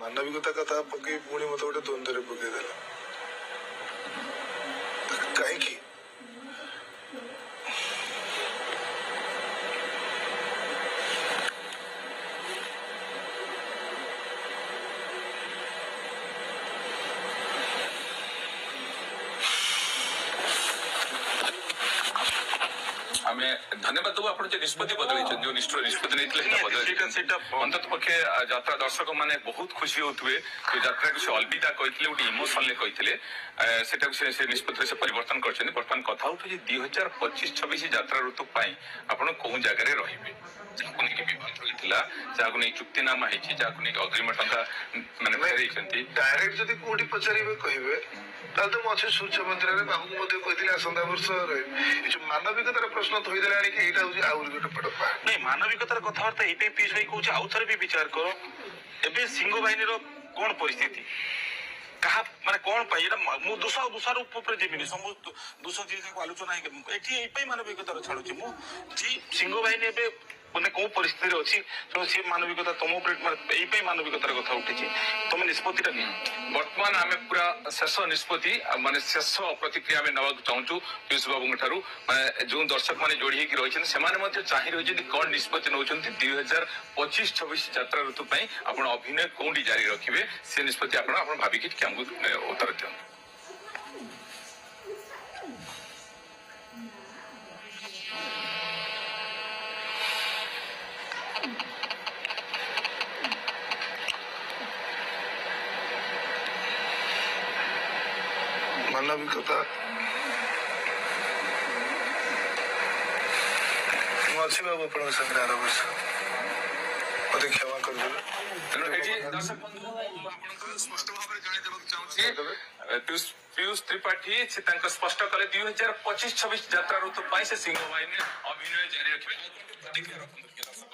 ମାନବିକତା କଥା ପକେଇ ପୁଣି ମତେ ଗୋଟେ ଦ୍ୱନ୍ଦ୍ୱରେ ପକେଇଦେଲା। କାହିଁକି ଆମେ ଧନ୍ୟବାଦ ଦେବୁ ଆପଣ ଯେ ନିଷ୍ପତ୍ତି ବଦଳେଇଛନ୍ତି, ଯୋଉ ନିଷ୍ପତ୍ତି ନେଇଥିଲେ ସେଇଟା ଅନ୍ତତ ପକ୍ଷେ ଯାତ୍ରା ଦର୍ଶକ ମାନେ ବହୁତ ଖୁସି ହଉଥିବେ। ଯୋଉ ଯାତ୍ରାକୁ ସେ ଅଲବିଦା କହିଥିଲେ, ଗୋଟେ ଇମୋସନରେ କହିଥିଲେ, ସେଟାକୁ ସେ ନିଷ୍ପତ୍ତିରେ ସେ ପରିବର୍ତ୍ତନ କରିଛନ୍ତି। ବର୍ତ୍ତମାନ କଥା ଉଠୁଛି 2025-26 ଯାତ୍ରା ଋତୁ ପାଇଁ ଆପଣ କୋଉ ଜାଗାରେ ରହିବେ, ଯାହାକୁ ନେଇକି ବିବାଦ ହୋଇଥିଲା, ଯାହାକୁ ନେଇ ଚୁକ୍ତିନାମା ହେଇଛି, ଯାହାକୁ ନେଇକି ଅଗ୍ରିମ ଟଙ୍କା ମାନେ ଫେରେଇଛନ୍ତି। ଡାଇରେକ୍ଟ ଯଦି କୋଉଠି ପଚାରିବେ କହିବେ ତାହେଲେ ତ ମୁଁ ଅଛି ସୂର୍ଯ୍ୟ ମନ୍ଦିରରେ, ବାବୁଙ୍କୁ ମଧ୍ୟ କହିଥିଲି ଆସନ୍ତା ବର୍ଷ ରହିବି। ଏ ଯୋଉ ମାନବିକତାର ପ୍ରଶ୍ନ ଥୋଇଦେଲା ଆଣିକି ଏଇଟା ହଉଛି ଆହୁରି ଗୋଟେ ବଡ ନାଇଁ, ମାନବିକତାର କଥାବାର୍ତ୍ତା ଏଇପାଇଁ ପିସ୍ ଭାଇ କହୁଛି, ଆଉ ଥରେ ବି ବିଚାର କର ଏବେ ସିଂହ ବାହିନୀର କଣ ପରିସ୍ଥିତି, କାହା ମାନେ କଣ ପାଇଁ ଏଇଟା ମୁଁ ଦୋଷାର ଉପରେ ଯିବିନି, ସମସ୍ତ ଦୋଷ ଯିଏ ଯାହାକୁ ଆଲୋଚନା ହେଇକି ଏଠି ଏଇପାଇଁ ମାନବିକତାର ଛାଡୁଛି ମୁଁ ଯେ ସିଂହ ବାହିନୀ ଏବେ ମାନେ କୋଉ ପରିସ୍ଥିତିରେ ଅଛି, ସେ ମାନବିକତା ତମ ଉପରେ ଏଇପାଇଁ ମାନବିକତାର କଥା ଉଠିଛି, ତମେ ନିଷ୍ପତ୍ତିଟା ନିଅ। ବର୍ତ୍ତମାନ ଆମେ ପୁରା ଶେଷ ନିଷ୍ପତ୍ତି ମାନେ ଶେଷ ପ୍ରତିକ୍ରିୟା ଆମେ ନେବାକୁ ଚାହୁଁଛୁ ପିୟୁଷ ବାବୁଙ୍କ ଠାରୁ। ମାନେ ଯୋଉ ଦର୍ଶକ ମାନେ ଯୋଡି ହେଇକି ରହିଛନ୍ତି ସେମାନେ ମଧ୍ୟ ଚାହିଁ ରହିଛନ୍ତି କଣ ନିଷ୍ପତ୍ତି ନେଉଛନ୍ତି 2025-26 ଯାତ୍ରା ଋତୁ ପାଇଁ ଆପଣ ଅଭିନୟ କୋଉଠି ଜାରି ରଖିବେ, ସେ ନିଷ୍ପତ୍ତି ଆପଣ ଭାବିକି ଟିକେ ଆମକୁ ଉତ୍ତର ଦିଅନ୍ତୁ। ମାନବିକତା ମୁଁ ଅଛି ବାବୁ ଆପଣଙ୍କ ସାଙ୍ଗରେ ଆର ବର୍ଷ, ମତେ କ୍ଷମା କରିଦେବେ। ପିୟୁଷ ତ୍ରିପାଠୀ ସେ ତାଙ୍କ ସ୍ପଷ୍ଟ କଲେ 2025-26 ଯାତ୍ରା ଋତୁ ପାଇଁ ସେ ସିଂହ ବାହିନୀ ଅଭିନୟ ଜାରି ରଖିବେ।